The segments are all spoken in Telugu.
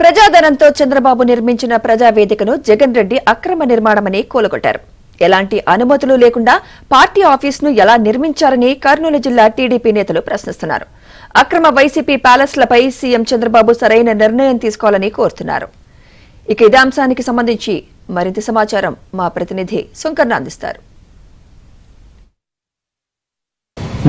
ప్రజాధనంతో చంద్రబాబు నిర్మించిన ప్రజావేదికను జగన్ రెడ్డి అక్రమ నిర్మాణమని కూలగొట్టారు. ఎలాంటి అనుమతులు లేకుండా పార్టీ ఆఫీసును ఎలా నిర్మించారని కర్నూలు జిల్లా టీడీపీ నేతలు ప్రశ్నిస్తున్నారు. అక్రమ వైసీపీ ప్యాలెస్లపై సీఎం చంద్రబాబు సరైన నిర్ణయం తీసుకోవాలని కోరుతున్నారు. ఇక ఇదే అంశానికి సంబంధించి మరింత సమాచారం మా ప్రతినిధి సుంకర్ణ అందిస్తారు.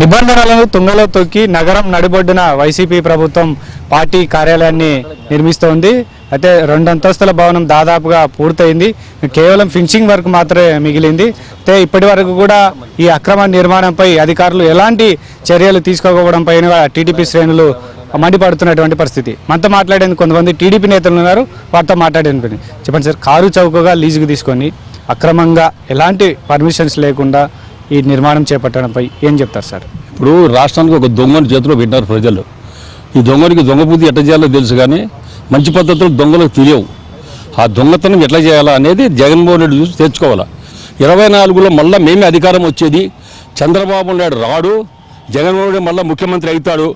నిబంధనలను తుంగలో తొక్కి నగరం నడిబొడ్డున వైసీపీ ప్రభుత్వం పార్టీ కార్యాలయాన్ని నిర్మిస్తోంది. అయితే 2 అంతస్తుల భవనం దాదాపుగా పూర్తయింది. కేవలం ఫినిషింగ్ వర్క్ మాత్రమే మిగిలింది. అయితే ఇప్పటి వరకు కూడా ఈ అక్రమ నిర్మాణంపై అధికారులు ఎలాంటి చర్యలు తీసుకోకపోవడం పైన టీడీపీ శ్రేణులు మండిపడుతున్నటువంటి పరిస్థితి. మనతో మాట్లాడేందుకు కొంతమంది టీడీపీ నేతలు ఉన్నారు. వారితో మాట్లాడేందుకు చెప్పండి సార్, కారు చౌకగా లీజుకు తీసుకొని అక్రమంగా ఎలాంటి పర్మిషన్స్ లేకుండా ఈ నిర్మాణం చేపట్టడంపై ఏం చెప్తారు సార్? ఇప్పుడు రాష్ట్రానికి ఒక దొంగని చేతిలో పెట్టినారు ప్రజలు. ఈ దొంగనికి దొంగబుద్ధి ఎట్లా చేయాలో తెలుసు, కానీ మంచి పద్ధతులు దొంగలకు తెలియవు. ఆ దొంగతనం ఎట్లా చేయాలా అనేది జగన్మోహన్ రెడ్డి చూసి తెచ్చుకోవాలా. 24లో మళ్ళీ మేమే అధికారం వచ్చేది, చంద్రబాబు నాయుడు రాడు, జగన్మోహన్ రెడ్డి మళ్ళీ ముఖ్యమంత్రి అవుతాడు,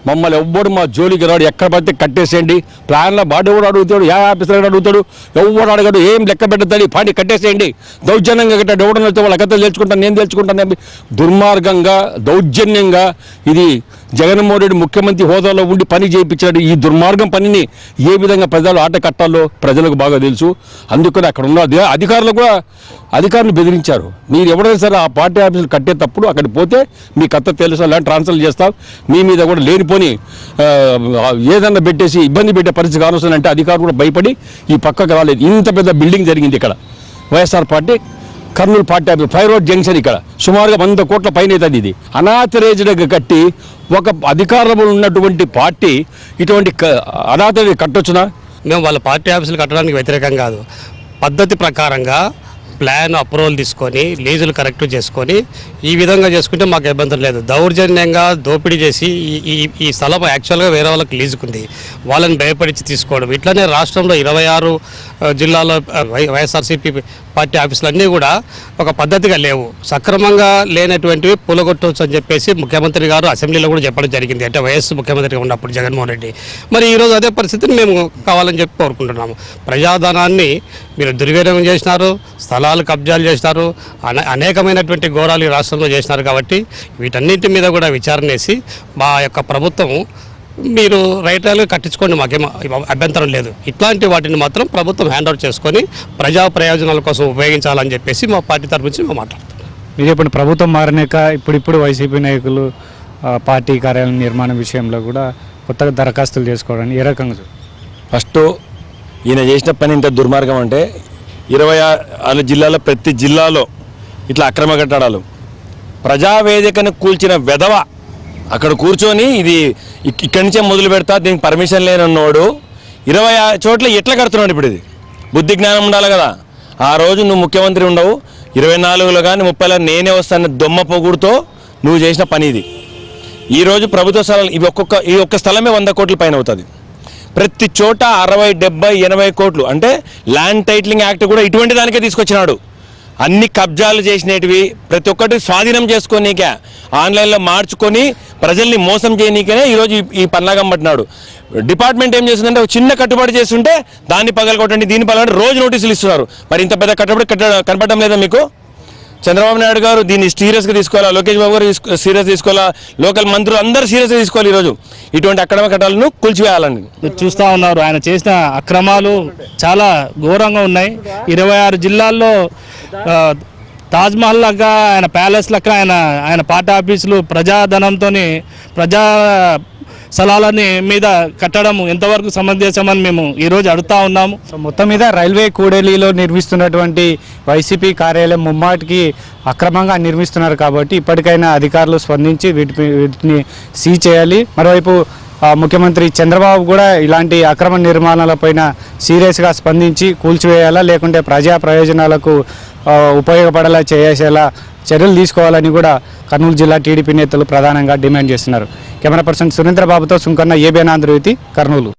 మమ్మల్ని ఎవ్వడు మా జోలికి రాడు, ఎక్కడ పడితే కట్టేసేయండి, ప్లాన్లో బాడీ ఎవడు అడుగుతాడు, ఏ ఆఫీసర్ అడుగుతాడు, ఎవడు అడగడు, ఏం లెక్క పెట్టద్దని పాడి కట్టేసేయండి, దౌర్జన్యంగా కట్టాడు, ఎవడని వెళ్తే వాళ్ళ కథలు తెలుసుకుంటాను, నేను తెలుసుకుంటాను. దుర్మార్గంగా దౌర్జన్యంగా ఇది జగన్మోహన్ రెడ్డి ముఖ్యమంత్రి హోదాలో ఉండి పని చేయించాడు. ఈ దుర్మార్గం పనిని ఏ విధంగా ప్రజలు ఆట కట్టాలో ప్రజలకు బాగా తెలుసు. అందుకని అక్కడ ఉన్న అధికారులు కూడా అధికారులు బెదిరించారు. మీరు ఎవరైనా సరే ఆ పార్టీ ఆఫీసులు కట్టేటప్పుడు అక్కడికి పోతే మీ కథ తెలుసు, ల్యాండ్ ట్రాన్స్ఫర్ చేస్తాం, మీ మీద కూడా లేనిపోని ఏదన్నా పెట్టేసి ఇబ్బంది పెట్టే పరిస్థితి కానొస్తుంది అంటే అధికారులు కూడా భయపడి ఈ పక్కకు రాలేదు. ఇంత పెద్ద బిల్డింగ్ జరిగింది ఇక్కడ YSR party Kurnool party office, 5 road junction, ఇక్కడ సుమారుగా 100 కోట్ల పైన అవుతుంది. ఇది అనాథరైజ్డ్గా కట్టి ఒక అధికారంలో ఉన్నటువంటి పార్టీ ఇటువంటి అనాథరైజ్ కట్టొచ్చునా? మేము వాళ్ళ పార్టీ ఆఫీసులు కట్టడానికి వ్యతిరేకం కాదు. పద్ధతి ప్రకారంగా ప్లాన్ అప్రూవల్ తీసుకొని లీజులు కరెక్ట్ చేసుకొని ఈ విధంగా చేసుకుంటే మాకు ఇబ్బంది లేదు. దౌర్జన్యంగా దోపిడీ చేసి ఈ స్థలం యాక్చువల్గా వేరే వాళ్ళకి లీజుకుంది, వాళ్ళని భయపడిచి తీసుకోవడం, ఇట్లనే రాష్ట్రంలో 26 జిల్లాలో వైఎస్ఆర్సీపీ పార్టీ ఆఫీసులన్నీ కూడా ఒక పద్ధతిగా లేవు, సక్రమంగా లేనటువంటివి పూలగొట్టవచ్చు అని చెప్పేసి ముఖ్యమంత్రి గారు అసెంబ్లీలో కూడా చెప్పడం జరిగింది. అంటే వైఎస్ ముఖ్యమంత్రిగా ఉన్నప్పుడు జగన్మోహన్ రెడ్డి. మరి ఈరోజు అదే పరిస్థితిని మేము కావాలని చెప్పి కోరుకుంటున్నాము. ప్రజాధనాన్ని మీరు దుర్వినియోగం చేసినారు, స్థలాలు కబ్జాలు చేసినారు, అనేకమైనటువంటి ఘోరాలు ఈ రాష్ట్రంలో చేసినారు. కాబట్టి వీటన్నిటి మీద కూడా విచారణ చేసి మా యొక్క ప్రభుత్వం మీరు రైతులు కట్టించుకోండి, మాకేమో అభ్యంతరం లేదు. ఇట్లాంటి వాటిని మాత్రం ప్రభుత్వం హ్యాండ్ ఓవర్ చేసుకొని ప్రజా ప్రయోజనాల కోసం ఉపయోగించాలని చెప్పేసి మా పార్టీ తరఫు నుంచి మేము మాట్లాడుతున్నాం. మీరు చెప్పండి, ప్రభుత్వం మారినాక ఇప్పుడు వైసీపీ నాయకులు పార్టీ కార్యాలయం నిర్మాణం విషయంలో కూడా కొత్తగా దరఖాస్తులు చేసుకోవడానికి ఏ రకంగా? ఫస్ట్ ఈయన చేసిన పని ఇంత దుర్మార్గం అంటే 26 జిల్లాలో ప్రతి జిల్లాలో ఇట్లా అక్రమ కట్టడాలు, ప్రజావేదికను కూల్చిన వెధవ అక్కడ కూర్చొని ఇది ఇక్కడి నుంచే మొదలు పెడతా, దీనికి పర్మిషన్ లేనన్నాడు 26 చోట్ల ఎట్లా కడుతున్నాడు? ఇప్పుడు ఇది బుద్ధి జ్ఞానం ఉండాలి కదా. ఆ రోజు నువ్వు ముఖ్యమంత్రి ఉండవు, 24లో కానీ 30లో నేనే వస్తాను దొమ్మ పొగుడుతో నువ్వు చేసిన పని ఇది. ఈరోజు ప్రభుత్వ స్థలాలు ఈ ఒక్క స్థలమే 100 కోట్ల పైన అవుతుంది. ప్రతి చోట 60, 70, 80 కోట్లు అంటే ల్యాండ్ టైటిలింగ్ యాక్ట్ కూడా ఇటువంటి దానికే తీసుకొచ్చినాడు. అన్ని కబ్జాలు చేసినవి ప్రతి ఒక్కటి స్వాధీనం చేసుకోనీకే, ఆన్లైన్లో మార్చుకొని ప్రజల్ని మోసం చేయనీకనే ఈరోజు ఈ పన్నాగం పట్టినాడు. డిపార్ట్మెంట్ ఏం చేస్తుందంటే ఒక చిన్న కట్టుబడి చేస్తుంటే దాన్ని పగలగొట్టండి, దీన్ని పగలగొట్టి రోజు నోటీసులు ఇస్తున్నారు. మరి ఇంత పెద్ద కట్టుబడి కనపడడం లేదా మీకు? చంద్రబాబు నాయుడు గారు దీన్ని సీరియస్గా తీసుకోవాలా, లోకేష్ బాబు గారు సీరియస్ తీసుకోవాలా, లోకల్ మంత్రులు అందరూ సీరియస్గా తీసుకోవాలి. ఈరోజు ఇటువంటి అక్రమ కట్టాలను కూల్చివేయాలని చూస్తూ ఉన్నారు. ఆయన చేసిన అక్రమాలు చాలా ఘోరంగా ఉన్నాయి. 26 జిల్లాల్లో తాజ్మహల్ లాగా ఆయన ప్యాలెస్ లెక్క ఆయన పార్టీ ఆఫీసులు ప్రజాధనంతో ప్రజా స్థలాలని మీద కట్టడం ఎంతవరకు సమంజసమని మేము ఈరోజు అడుగుతా ఉన్నాము. మొత్తం మీద రైల్వే కూడలిలో నిర్మిస్తున్నటువంటి వైసీపీ కార్యాలయం ముమ్మాటికి అక్రమంగా నిర్మిస్తున్నారు. కాబట్టి ఇప్పటికైనా అధికారులు స్పందించి వీటిని సీజ్ చేయాలి. మరోవైపు ముఖ్యమంత్రి చంద్రబాబు కూడా ఇలాంటి అక్రమ నిర్మాణాలపైన సీరియస్గా స్పందించి కూల్చివేయాలా, లేకుంటే ప్రజా ప్రయోజనాలకు ఉపయోగపడేలా చేసేలా చర్యలు తీసుకోవాలని కూడా కర్నూలు జిల్లా టీడీపీ నేతలు ప్రధానంగా డిమాండ్ చేస్తున్నారు. కెమెరా పర్సన్ సురేంద్రబాబుతో సుంకన్న, ఏబిఎన్ ఆంధ్రజ్యోతి, కర్నూలు.